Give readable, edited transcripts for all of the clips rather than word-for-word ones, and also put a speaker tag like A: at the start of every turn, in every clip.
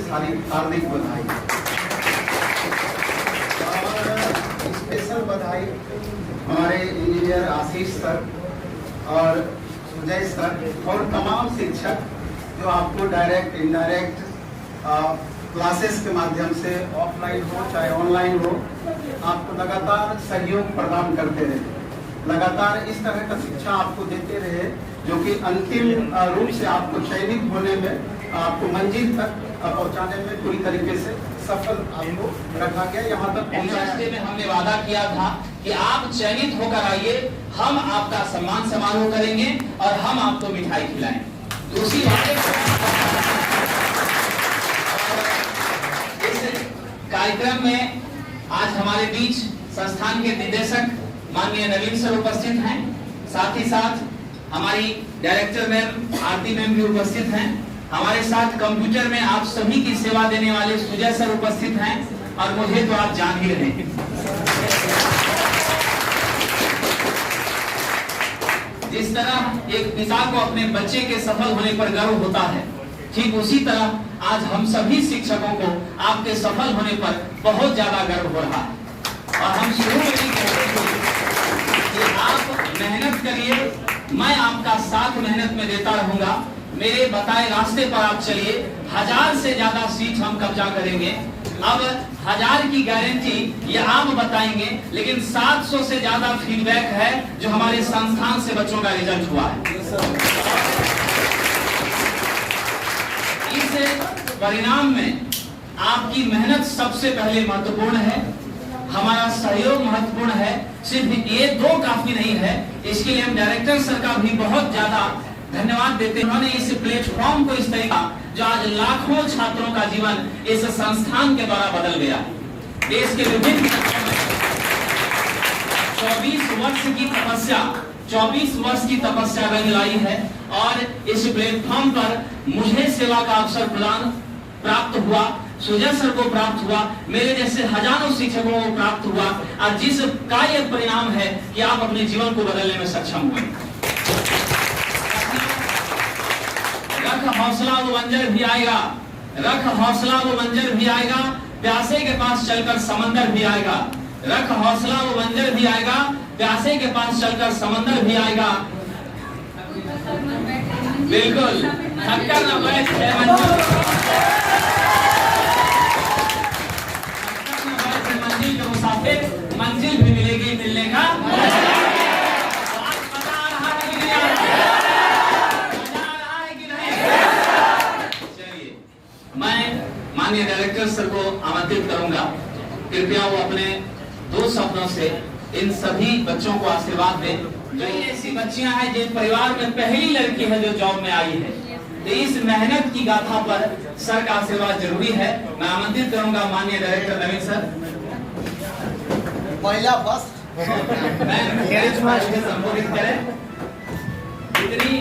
A: हार्दिक बधाई। और स्पेशल बधाई हमारे इंजीनियर आशीष सर और सुजय सर और तमाम शिक्षक जो आपको डायरेक्ट इनडायरेक्ट क्लासेस के माध्यम से ऑफलाइन हो चाहे ऑनलाइन हो आपको लगातार सहयोग प्रदान करते रहे, लगातार इस तरह का शिक्षा आपको देते रहे जो कि अंतिम रूप से आपको चयनित होने में, आपको मंजिल तक पहुंचाने में पूरी तरीके से सफल आपको रखा गया, यहाँ तक
B: पहुंचाने में हमने वादा किया था कि आप चयनित होकर आइए, हम आपका सम्मान समारोह करेंगे और हम आपको मिठाई खिलाएंगे। दूसरी बात, इस कार्यक्रम में आज हमारे बीच संस्थान के निदेशक माननीय नवीन सर उपस्थित हैं, साथ ही साथ हमारी डायरेक्टर मैम आरती मैम भी उपस्थित हैं, हमारे साथ कंप्यूटर में आप सभी की सेवा देने वाले सुजय सर उपस्थित हैं और मुझे तो आप जान ही रहे हैं। जिस तरह एक पिता को अपने बच्चे के सफल होने पर गर्व होता है, ठीक उसी तरह आज हम सभी शिक्षकों को आपके सफल होने पर बहुत ज्यादा गर्व हो रहा है। और हम शुरू में ही कहते थे कि आप मेहनत करिए, मैं आपका साथ मेहनत में देता रहूंगा, मेरे बताए रास्ते पर आप चलिए, 1000 से ज्यादा सीट हम कब्जा करेंगे। अब 1000 की गारंटी ये आप बताएंगे, लेकिन 700 से ज्यादा फीडबैक है जो हमारे संस्थान से बच्चों का रिजल्ट हुआ है। इस परिणाम में आपकी मेहनत सबसे पहले महत्वपूर्ण है, हमारा सहयोग महत्वपूर्ण है, सिर्फ ये दो काफी नहीं है। इसके लिए हम डायरेक्टर सर का भी बहुत ज्यादा धन्यवाद देते हैं। उन्होंने इस प्लेटफॉर्म को इस तरीका जो आज लाखों छात्रों का जीवन इस संस्थान के द्वारा बदल गया, देश के विभिन्न 24 वर्ष की तपस्या रंग लाई है और इस प्लेटफॉर्म पर मुझे सेवा का अवसर प्राप्त हुआ, सुजय सर को प्राप्त हुआ, मेरे जैसे हजारों शिक्षकों को प्राप्त हुआ और जिसका यह परिणाम है कि आप अपने जीवन को बदलने में सक्षम हुए। रख हौसला वो मंजर भी आएगा, रख हौसला वो मंजर भी आएगा, प्यासे के पास चलकर समंदर भी आएगा। रख हौसला वो मंजर भी आएगा, प्यासे के पास चलकर समंदर भी आएगा। बिल्कुल थककर न बैठे मंजिल के मुसाफिर, मंजिल भी मिलेगी, मिलने का माननीय डायरेक्टर सर को आमंत्रित करूंगा, कृपया वो अपने 2 शब्दों से इन सभी बच्चों को आशीर्वाद दें। कई ऐसी बच्चियां हैं जिन परिवार में पहली लड़की है जो जॉब में आई है, तो इस मेहनत की गाथा पर सर का आशीर्वाद जरूरी है। मैं आमंत्रित करूंगा माननीय डायरेक्टर नवीन सर,
A: महिला फर्स्ट
B: संबोधित करें। इतनी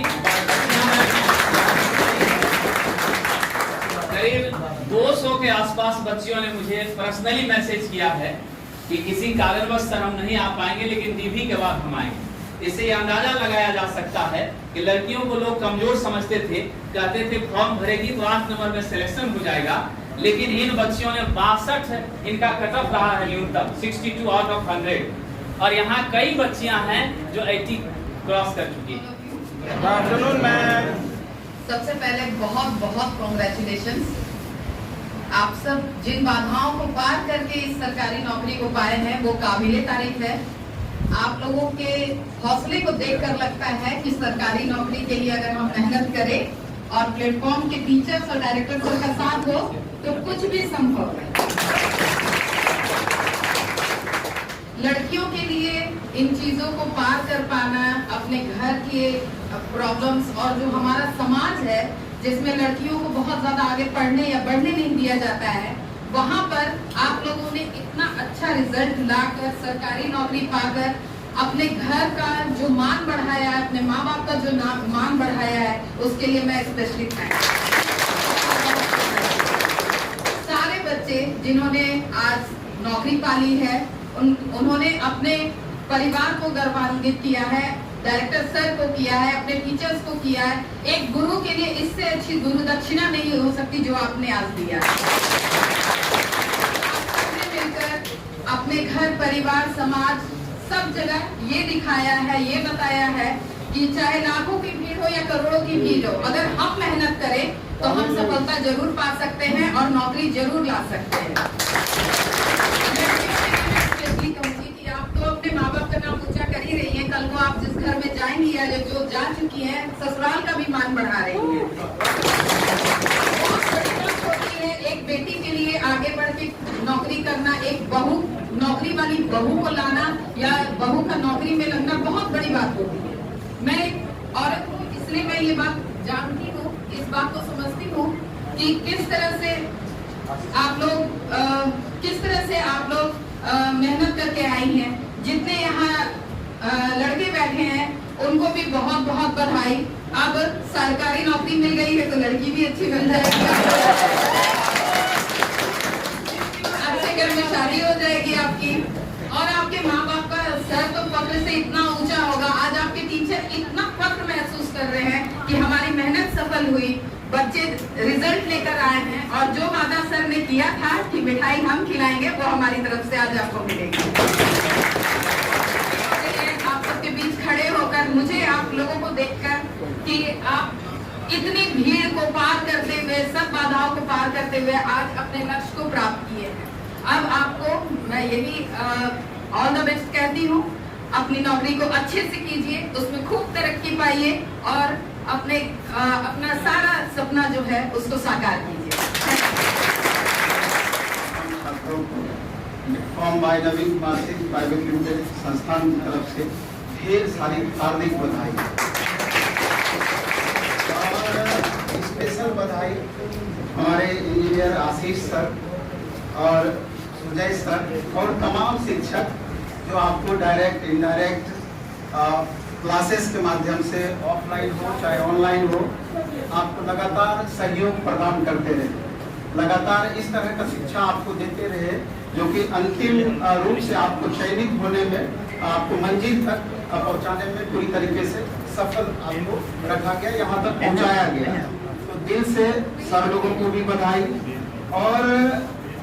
B: करीब 200 के आसपास बच्चियों ने मुझे पर्सनली मैसेज किया है कि किसी कारणवश सर हम नहीं आ पाएंगे, लेकिन डीवी के बाद हम आएंगे। इससे यह अंदाजा लगाया जा सकता है कि लड़कियों को लोग कमजोर समझते थे, कहते थे फॉर्म भरेगी तो 8 नंबर में सिलेक्शन हो जाएगा, लेकिन इन बच्चियों ने 62 इनका कट ऑफ रहा है न्यूनतम 62 आउट ऑफ 100, और यहाँ कई बच्चियां हैं जो 80 क्रॉस कर चुकी हैं।
C: सबसे पहले बहुत बहुत कॉन्ग्रेचुलेशंस। आप सब जिन बाधाओं को पार करके इस सरकारी नौकरी को पाए हैं वो काबिले तारीफ है। आप लोगों के हौसले को देखकर लगता है कि सरकारी नौकरी के लिए अगर हम मेहनत करें और प्लेटफॉर्म के टीचर्स और डायरेक्टर्स का साथ हो तो कुछ भी संभव है। लड़कियों के लिए इन चीजों को पार कर पाना, अपने घर के प्रॉब्लम्स और जो हमारा समाज है जिसमें लड़कियों को बहुत ज्यादा आगे पढ़ने या बढ़ने नहीं दिया जाता है, वहाँ पर आप लोगों ने इतना अच्छा रिजल्ट लाकर सरकारी नौकरी पाकर अपने घर का जो मान बढ़ाया है, अपने माँ बाप का जो मान बढ़ाया है, उसके लिए मैं स्पेशली थैंक। सारे बच्चे जिन्होंने आज नौकरी पाली है उन्होंने अपने परिवार को गौरवान्वित किया है, डायरेक्टर सर को किया है, अपने टीचर्स को किया है। एक गुरु के लिए इससे अच्छी गुरु दक्षिणा नहीं हो सकती जो आपने आज दिया है। आपने मिलकर अपने घर, परिवार, समाज, सब जगह ये दिखाया है, ये बताया है कि चाहे लाखों की भीड़ हो या करोड़ों की भीड़ हो, अगर हम मेहनत करें तो हम सफलता जरूर पा सकते हैं और नौकरी जरूर ला सकते हैं। आप तो अपने माँ बाप का नाम ऊंचा कर ही रही हैं, कल को आप जिस घर में जाएंगी या जो जा चुकी हैं, ससुराल का भी मान बढ़ा रही हैं। बहुत बड़ी बात होती है एक बेटी के लिए आगे बढ़ के नौकरी करना, एक बहू, नौकरी वाली बहू को लाना या बहू का नौकरी में लगना बहुत बड़ी बात होती है। मैं एक औरत हूँ, इसलिए मैं ये बात जानती हूँ, इस बात को समझती हूँ कि किस तरह से आप लोग मेहनत करके आई हैं। जितने यहाँ लड़के बैठे हैं उनको भी बहुत बहुत बधाई। अब सरकारी नौकरी मिल गई है तो लड़की भी अच्छी मिल जाएगी, अच्छे घर में शादी हो जाएगी आपकी, और आपके माँ बाप का सर तो फख्र से इतना ऊंचा होगा। आज आपके टीचर इतना फख्र महसूस कर रहे हैं कि हमारी मेहनत सफल हुई, बच्चे रिजल्ट लेकर आए हैं, और जो वादा सर ने किया था कि मिठाई हम खिलाएंगे वो हमारी तरफ से आज आपको मिलेगी। आप सबके बीच खड़े होकर मुझे आप लोगों को देखकर कि आप इतनी भीड़ को पार करते हुए, सब बाधाओं को पार करते हुए आज अपने लक्ष्य को प्राप्त किए हैं। अब आपको मैं यही ऑल द बेस्ट कहती हूँ। अपनी नौकरी को अच्छे से कीजिए, उसमें खूब तरक्की पाइए और अपना सारा सपना जो है उसको साकार कीजिए।
A: Form by Naveen market private limited संस्थान की तरफ से ढेर सारी हार्दिक बधाई और स्पेशल बधाई हमारे इंजीनियर आशीष सर और सुजय सर और तमाम शिक्षक जो आपको डायरेक्ट इनडायरेक्ट क्लासेस के माध्यम से ऑफलाइन हो चाहे ऑनलाइन हो, आपको लगातार सहयोग प्रदान करते रहे, लगातार इस तरह का शिक्षा आपको देते रहे जो कि अंतिम रूप से आपको चयनित होने में, आपको मंजिल तक पहुंचाने में पूरी तरीके से सफल आपको रखा गया, यहाँ तक पहुंचाया गया। तो दिल से सर लोगों को भी बधाई और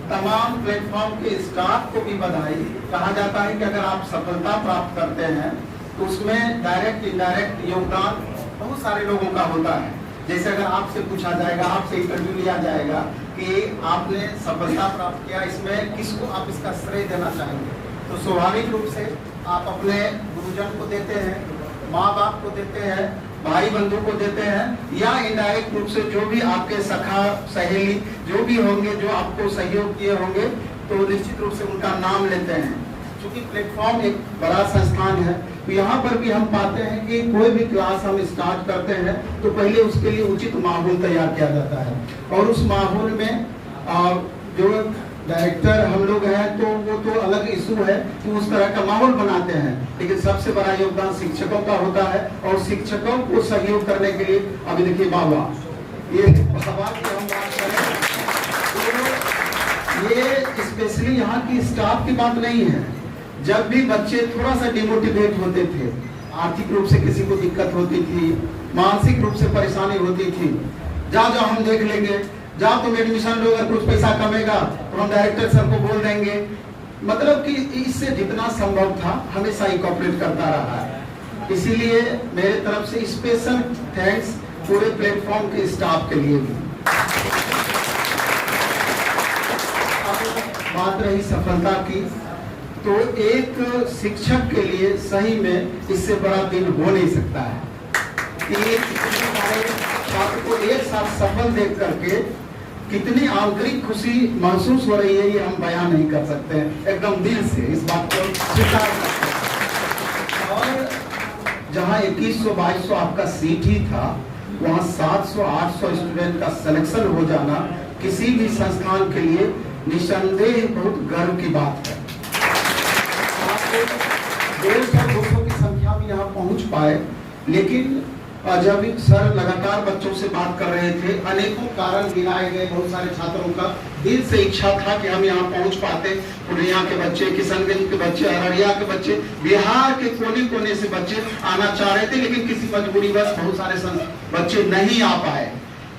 A: तमाम प्लेटफॉर्म के स्टाफ को भी बधाई। कहा जाता है कि अगर आप सफलता प्राप्त करते हैं तो उसमें डायरेक्ट इनडायरेक्ट योगदान बहुत सारे लोगों का होता है। जैसे अगर आपसे पूछा जाएगा, आपसे इंटरव्यू लिया जाएगा कि आपने सफलता प्राप्त किया, इसमें किसको आप इसका श्रेय देना चाहेंगे, तो स्वाभाविक रूप से आप अपने गुरुजन को देते हैं, माँ बाप को देते हैं, भाई बंधु को देते हैं, या इनडायरेक्ट रूप से जो भी आपके सखा सहेली जो भी होंगे जो आपको सहयोग किए होंगे तो निश्चित रूप से उनका नाम लेते हैं। क्योंकि प्लेटफॉर्म एक बड़ा संस्थान है तो यहाँ पर भी हम पाते हैं कि कोई भी क्लास हम स्टार्ट करते हैं तो पहले उसके लिए उचित माहौल तैयार किया जाता है, और उस माहौल में जो डायरेक्टर हम लोग हैं तो वो तो अलग इशू है कि उस तरह का माहौल बनाते हैं, लेकिन सबसे बड़ा योगदान शिक्षकों का होता है। और शिक्षकों को सहयोग करने के लिए अभी देखिए बाबा, ये बाबा की हम बात करें तो ये स्पेशली यहाँ की स्टाफ की बात नहीं है। जब भी बच्चे थोड़ा सा डिमोटिवेट होते थे, आर्थिक रूप से किसी को दिक्कत होती थी, मानसिक रूप से परेशानी होती थी, जाओ हम देख लेंगे, जाओ तुम एडमिशन लो, अगर कुछ पैसा कमेगा तो हम डायरेक्टर सर को बोल देंगे। मतलब कि इससे जितना संभव था हमेशा ही कोऑपरेट करता रहा है। इसीलिए मेरे तरफ से स्पेशल थैंक्स पूरे प्लेटफॉर्म के स्टाफ के लिए भी। बात रही सफलता की, तो एक शिक्षक के लिए सही में इससे बड़ा दिन हो नहीं सकता है कि छात्र को एक साथ सफल देख करके कितनी आंतरिक खुशी महसूस हो रही है ये हम बयान नहीं कर सकते हैं। एकदम दिल से इस बात को स्वीकार करते हैं। और जहां 2100-2200 आपका सीट ही था, वहां 700-800 स्टूडेंट का सिलेक्शन हो जाना किसी भी संस्थान के लिए निसंदेह बहुत गर्व की बात है। 150-200 की संख्या में यहाँ पहुंच पाए, लेकिन जब सर लगातार बच्चों से बात कर रहे थे, अनेकों कारण गिनाए गए, बहुत सारे छात्रों का दिल से इच्छा था कि हम यहाँ पहुँच पाते। पूर्णिया के बच्चे, किशनगंज के बच्चे, अररिया के बच्चे, बिहार के कोने कोने से बच्चे आना चाह रहे थे, लेकिन किसी मजबूरीवश बहुत सारे बच्चे नहीं आ पाए।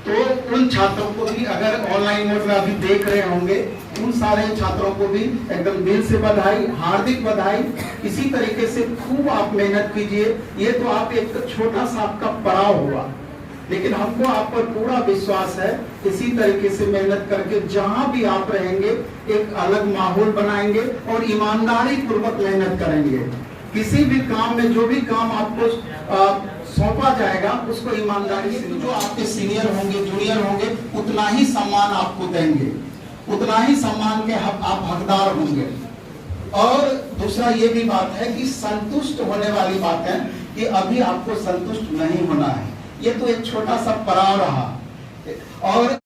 A: तो उन छात्रों को भी, अगर ऑनलाइन मोड में अभी देख रहे होंगे, उन सारे छात्रों को भी एकदम दिल से बधाई, हार्दिक बधाई। इसी तरीके से खूब आप मेहनत कीजिए। ये तो आप एक छोटा सा आपका पड़ाव हुआ, लेकिन हमको आप पर पूरा विश्वास है। इसी तरीके से मेहनत करके जहां भी आप रहेंगे एक अलग माहौल बनाएंगे और ईमानदारी पूर्वक मेहनत करेंगे। किसी भी काम में जो भी काम आपको सौंपा जाएगा उसको ईमानदारी से, जो आपके सीनियर होंगे, जूनियर होंगे, उतना ही सम्मान आपको देंगे, उतना ही सम्मान के आप हकदार होंगे। और दूसरा ये भी बात है कि संतुष्ट होने वाली बात है कि अभी आपको संतुष्ट नहीं होना है। ये तो एक छोटा सा पड़ाव रहा। और